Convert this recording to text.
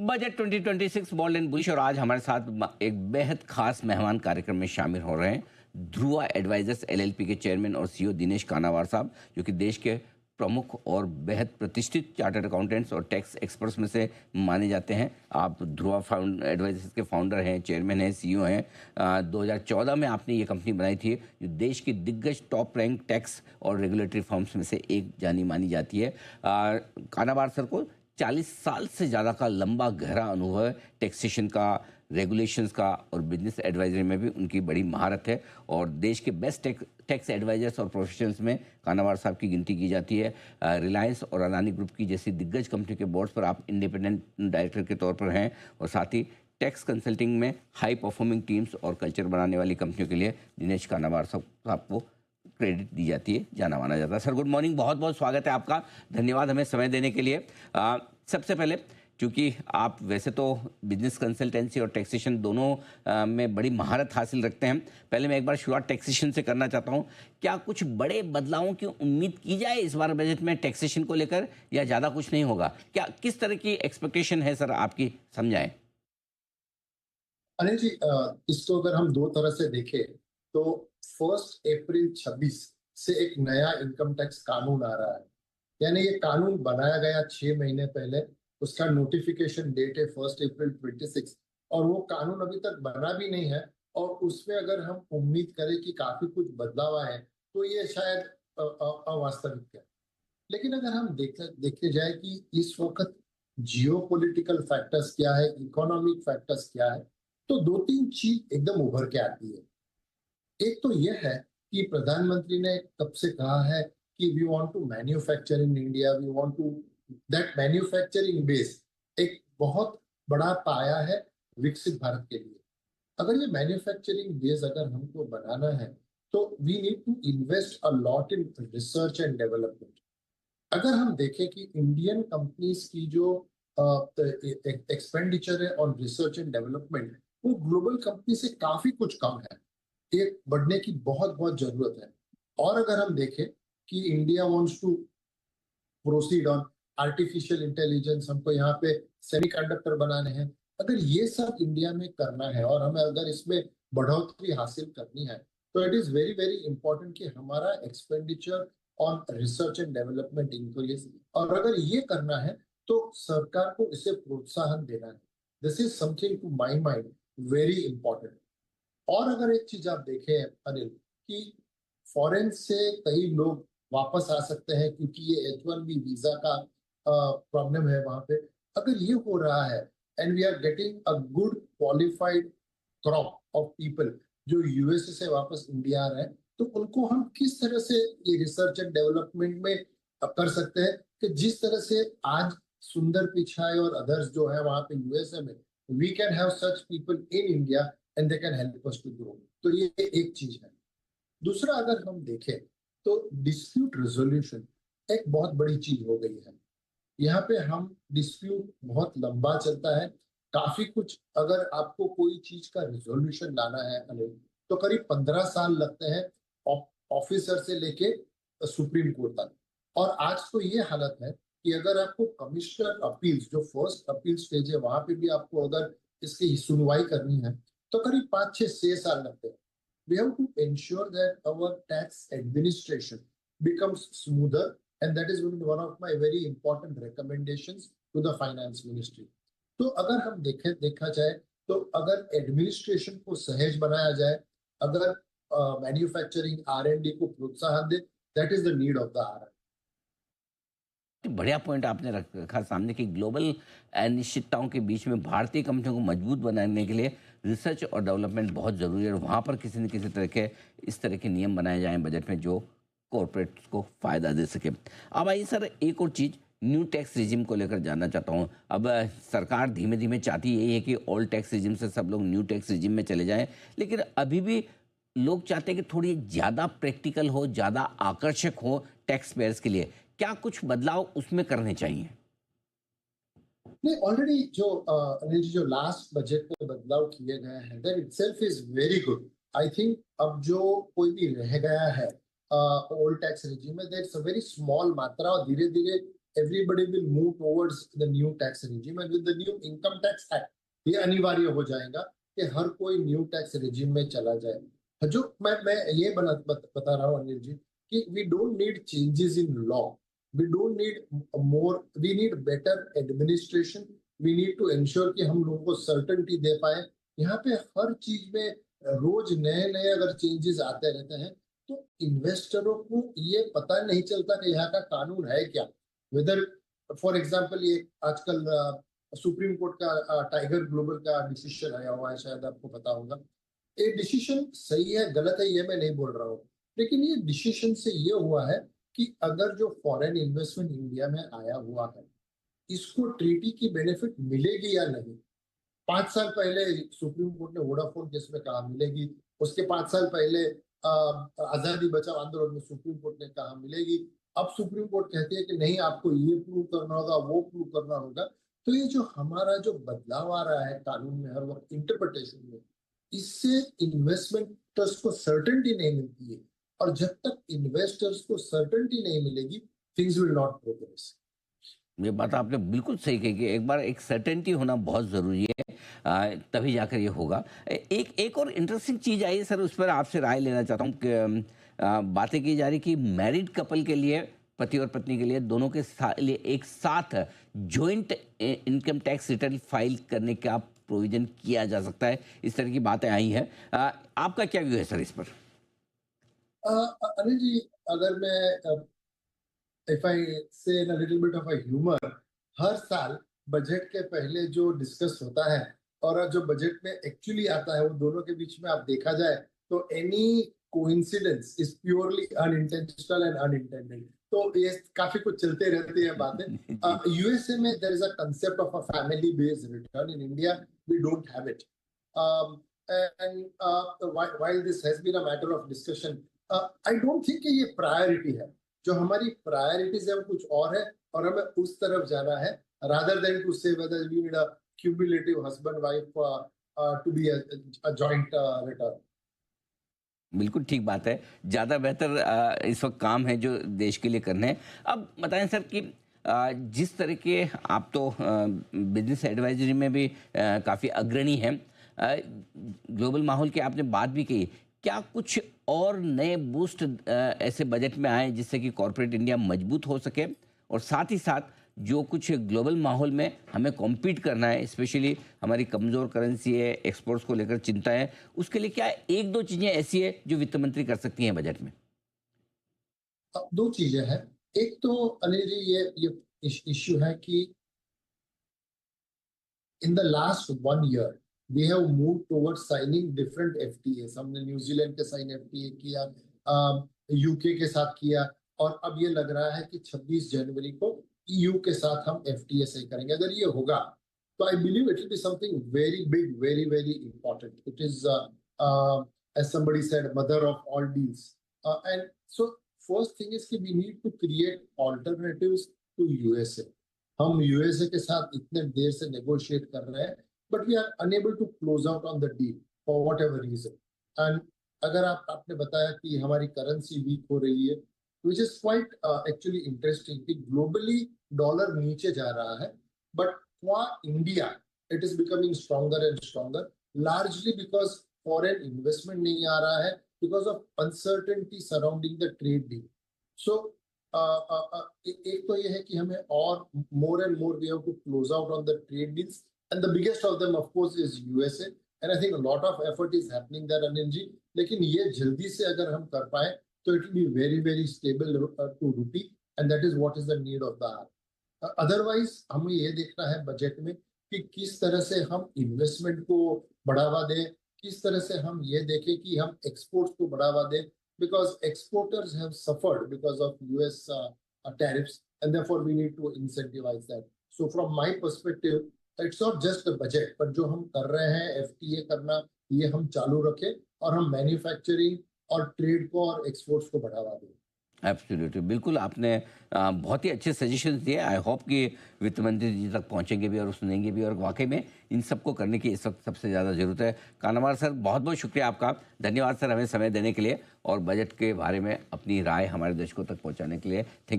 Budget 2026 bold and bullish. और आज हमारे साथ एक बेहद खास मेहमान कार्यक्रम में शामिल हो रहे हैं ध्रुवा एडवाइजर्स एलएलपी के चेयरमैन और सीईओ दिनेश कानावार साहब, जो कि देश के प्रमुख और बेहद प्रतिष्ठित चार्टर्ड अकाउंटेंट्स और टैक्स एक्सपर्ट्स में से माने जाते हैं। आप ध्रुवा एडवाइजर्स के फाउंडर हैं, चेयरमैन हैं, सीईओ हैं। 2014 में आपने ये कंपनी बनाई थी, जो देश की दिग्गज टॉप रैंक टैक्स और रेगुलेटरी फर्म्स में से एक जानी मानी जाती है। कानावार सर को 40 साल से ज़्यादा का लंबा गहरा अनुभव है टैक्सेशन का, रेगुलेशंस का, और बिजनेस एडवाइजरी में भी उनकी बड़ी महारत है। और देश के बेस्ट टैक्स एडवाइजर्स और प्रोफेशनल्स में कानावार साहब की गिनती की जाती है। रिलायंस और अदानी ग्रुप की जैसी दिग्गज कंपनी के बोर्ड्स पर आप इंडिपेंडेंट डायरेक्टर के तौर पर हैं, और साथ ही टैक्स कंसल्टिंग में हाई परफॉर्मिंग टीम्स और कल्चर बनाने वाली कंपनियों के लिए दिनेश कानावार साहब को क्रेडिट दी जाती है, जाना माना जाता है। सर गुड मॉर्निंग, बहुत बहुत स्वागत है आपका, धन्यवाद हमें समय देने के लिए। सबसे पहले, क्योंकि आप वैसे तो बिजनेस कंसल्टेंसी और टैक्सेशन दोनों में बड़ी महारत हासिल रखते हैं, पहले मैं एक बार शुरुआत टैक्सेशन से करना चाहता हूं। क्या कुछ बड़े बदलावों की उम्मीद की जाए इस बार बजट में टैक्सेशन को लेकर, या ज़्यादा कुछ नहीं होगा? क्या किस तरह की एक्सपेक्टेशन है सर आपकी, समझाएं। अनिल जी, इसको अगर हम दो तरह से देखें तो 1 अप्रैल 26 से एक नया इनकम टैक्स कानून आ रहा है। यानी ये कानून बनाया गया 6 महीने पहले, उसका नोटिफिकेशन डेट है 1 अप्रैल 26, और वो कानून अभी तक बना भी नहीं है। और उसमें अगर हम उम्मीद करें कि काफी कुछ बदलाव आए तो ये शायद अवास्तविक है। लेकिन अगर हम देखे जाए कि इस वक्त जियोपॉलिटिकल फैक्टर्स क्या है, इकोनॉमिक फैक्टर्स क्या है, तो दो तीन चीज एकदम उभर के आती है। एक तो यह है कि प्रधानमंत्री ने कब से कहा है कि we want to manufacture in India, we want to that manufacturing base एक बहुत बड़ा पाया है विकसित भारत के लिए। अगर ये मैन्युफैक्चरिंग बेस अगर हमको बनाना है तो we need to invest a lot in research and development. अगर हम देखें कि इंडियन कंपनीज की जो एक्सपेंडिचर है ऑन रिसर्च एंड डेवलपमेंट, वो ग्लोबल कंपनी से काफी कुछ कम है। एक बढ़ने की बहुत बहुत जरूरत है। और अगर हम देखें कि India wants to proceed on artificial intelligence, हमको यहाँ पे सेमीकंडक्टर बनाने हैं, अगर ये सब इंडिया में करना है और हमें अगर इसमें बढ़ोतरी हासिल करनी है, तो it is very very important कि हमारा expenditure on research and development increase. और अगर ये करना है तो सरकार को इसे प्रोत्साहन देना है। This is something to my mind very important. और अगर एक चीज आप देखें अनिल, कि फॉरेन से कई लोग वापस आ सकते हैं क्योंकि ये H1B वीजा का प्रॉब्लम है वहां पे। अगर ये हो रहा है and we are getting a good qualified crop of people जो यूएसए से वापस इंडिया आ रहे हैं, तो उनको हम किस तरह से ये रिसर्च एंड डेवलपमेंट में कर सकते हैं कि जिस तरह से आज सुंदर पिचाई और अदर्स जो है वहां पे यूएसए में, we can have such people in India and they can help us to grow. तो ये एक चीज है। दूसरा, अगर हम देखें तो डिस्प्यूट रेजोल्यूशन एक बहुत बड़ी चीज हो गई है। यहाँ पे हम डिस्प्यूट बहुत लंबा चलता है, काफी कुछ। अगर आपको कोई चीज का रिजोल्यूशन लाना है अनिल, तो करीब 15 साल लगते हैं ऑफिसर से लेके सुप्रीम कोर्ट तक। और आज तो ये हालत है कि अगर आपको कमिश्नर अपील्स, जो फर्स्ट अपील स्टेज है, वहां पे भी आपको अगर इसकी सुनवाई करनी है तो करीब 5 6 6 साल लगते हैं। We have to ensure that our tax administration becomes smoother, and that is one of my very important recommendations to the finance ministry. तो अगर हम देखा जाए तो अगर एडमिनिस्ट्रेशन को सहज बनाया जाए, अगर मैन्युफैक्चरिंग R&D को प्रोत्साहन दे, that is the need of the hour. बढ़िया पॉइंट आपने रखा सामने कि ग्लोबल अनिश्चितताओं के बीच में भारतीय कंपनियों को मजबूत बनाने के लिए रिसर्च और डेवलपमेंट बहुत ज़रूरी है, और वहाँ पर किसी न किसी तरह के इस तरह के नियम बनाए जाएं बजट में जो कॉरपोरेट्स को फ़ायदा दे सके। अब आइए सर, एक और चीज़ न्यू टैक्स रिजिम को लेकर जानना चाहता हूँ। अब सरकार धीमे धीमे चाहती यही है कि ओल्ड टैक्स रिजिम से सब लोग न्यू टैक्स रिजिम में चले जाएं, लेकिन अभी भी लोग चाहते हैं कि थोड़ी ज़्यादा प्रैक्टिकल हो, ज़्यादा आकर्षक हो टैक्स पेयर्स के लिए। क्या कुछ बदलाव उसमें करने चाहिए? नहीं, ऑलरेडी जो अनिल जी, जो लास्ट बजट में बदलाव किए गए हैं, that itself is very good. I think अब जो कोई भी रह गया है ओल्ड टैक्स रिजीम में, दैट्स अ वेरी स्मॉल मात्रा, और धीरे धीरे everybody will move towards the new tax regime, and with the new income tax act ये अनिवार्य हो जाएगा कि हर कोई न्यू टैक्स regime में चला जाए। जो मैं ये बता रहा हूँ अनिल जी कि we don't need changes in law, we don't need more, we need better administration, we need to ensure कि हम लोगों को certainty दे पाए। यहाँ पे हर चीज में रोज नए नए अगर चेंजेस आते रहते हैं तो इन्वेस्टरों को ये पता नहीं चलता कि यहाँ का कानून है क्या। वेदर फॉर एग्जांपल ये आजकल सुप्रीम कोर्ट का टाइगर ग्लोबल का डिसीजन आया हुआ है, शायद आपको पता होगा। ये डिसीजन सही है गलत है ये मैं नहीं बोल रहा हूँ, लेकिन ये डिसीजन से ये हुआ है कि अगर जो फॉरेन इन्वेस्टमेंट इंडिया में आया हुआ है इसको ट्रीटी की बेनिफिट मिलेगी या नहीं। 5 साल पहले सुप्रीम कोर्ट ने वोडाफोन केस में कहा मिलेगी, उसके 5 साल पहले आजादी बचाओ आंदोलन में सुप्रीम कोर्ट ने कहा मिलेगी। अब सुप्रीम कोर्ट कहती है कि नहीं आपको ये प्रूव करना होगा वो प्रूव करना होगा। तो ये जो हमारा जो बदलाव आ रहा है कानून में हर वक्त इंटरप्रिटेशन में, इससे इन्वेस्टमेंटर्स को सर्टेनिटी नहीं मिलती है, और जब तक इन्वेस्टर्स को सर्टेनिटी नहीं मिलेगी थिंग्स विल नॉट प्रोग्रेस। ये बात आपने बिल्कुल सही कही कि एक बार एक सर्टेनिटी होना बहुत ज़रूरी है, तभी जाकर ये होगा। एक और इंटरेस्टिंग चीज़ आई है सर, उस पर आपसे राय लेना चाहता हूँ कि बातें की जा रही कि मैरिड कपल के लिए, पति और पत्नी के लिए, दोनों के लिए एक साथ joint income tax return file करने का प्रोविजन किया जा सकता है। इस तरह की बातें आई हैं, आपका क्या व्यू है सर इस पर? अनिल जी, अगर मैं if I say in a little bit of a humor, हर साल बजट के पहले जो डिस्कस होता है और जो बजट में एक्चुअली आता है वो दोनों के बीच में आप देखा जाए तो any coincidence is purely unintentional and unintended. तो ये काफी कुछ चलते रहती है बातें। यूएसए में there is a concept of a family based return, in India we don't have it. And while this has been a matter of discussion, I don't think कि ये प्रायोरिटी है। जो हमारी प्रायोरिटीज है वो कुछ और है और हमें उस तरफ जाना है, rather than to say whether we need a cumulative husband wife to be a joint return। बिल्कुल ठीक बात है, ज़्यादा बेहतर इस वक्त काम है जो देश के लिए करने हैं। अब बताएं सर कि जिस तरह के आप तो बिजनेस एडवाइजरी में भी काफ़ी अग्रणी हैं, ग्लोबल माहौल की आपने बात भी की, क्या कुछ और नए बूस्ट ऐसे बजट में आए जिससे कि कॉर्पोरेट इंडिया मजबूत हो सके, और साथ ही साथ जो कुछ ग्लोबल माहौल में हमें कॉम्पीट करना है, स्पेशली हमारी कमज़ोर करेंसी है, एक्सपोर्ट्स को लेकर चिंता है, उसके लिए क्या एक दो चीज़ें ऐसी है जो वित्त मंत्री कर सकती हैं बजट में? दो चीजें हैं। एक तो अनिल जी ये इश्यू है कि in the last 1 year we have moved towards signing different FTAs। हमने न्यूजीलैंड के साइन FTA किया, यूके के साथ किया, और अब ये लग रहा है कि 26 जनवरी को EU के साथ हम FTA सही करेंगे। अगर ये होगा तो I believe it will be something very big, very very important. It is as somebody said mother of all deals, and so first thing is कि we need to create alternatives to USA। हम USA के साथ इतने देर से negotiate कर रहे हैं but we are unable to close out on the deal for whatever reason. And अगर आपने बताया कि हमारी करेंसी वीक हो रही है, which is quite actually interesting कि ग्लोबली डॉलर नीचे जा रहा है but for India it is becoming stronger and stronger, largely because foreign investment नहीं आ रहा है because of uncertainty surrounding the trade deal. So एक तो ये है कि हमें और more and more we have to close out on the trade deals, and the biggest of them of course is USA, and I think a lot of effort is happening there Anil ji. लेकिन ये जल्दी से अगर हम कर पाए तो it will be very very stable to rupee, and that is what is the need of the hour. Otherwise हमें ये देखना है बजट में कि किस तरह से हम इन्वेस्टमेंट को बढ़ावा दें, किस तरह से हम ये देखें कि हम एक्सपोर्ट्स को बढ़ावा दें, because exporters have suffered because of US tariffs, and therefore we need to incentivize that। So from my perspective it's not just the budget, but जो हम कर रहे हैं FTA करना ये हम चालू रखें और हम मैन्युफैक्चरिंग और ट्रेड को और एक्सपोर्ट्स को बढ़ावा दें। एब्सोल्युटली, बिल्कुल आपने बहुत ही अच्छे सजेशंस दिए। आई होप कि वित्त मंत्री जी तक पहुंचेंगे भी और सुनेंगे भी, और वाकई में इन सबको करने की इस वक्त सबसे ज़्यादा ज़रूरत है। कानावार सर, बहुत बहुत शुक्रिया आपका, धन्यवाद सर हमें समय देने के लिए और बजट के बारे में अपनी राय हमारे दर्शकों तक पहुंचाने के लिए। थैंक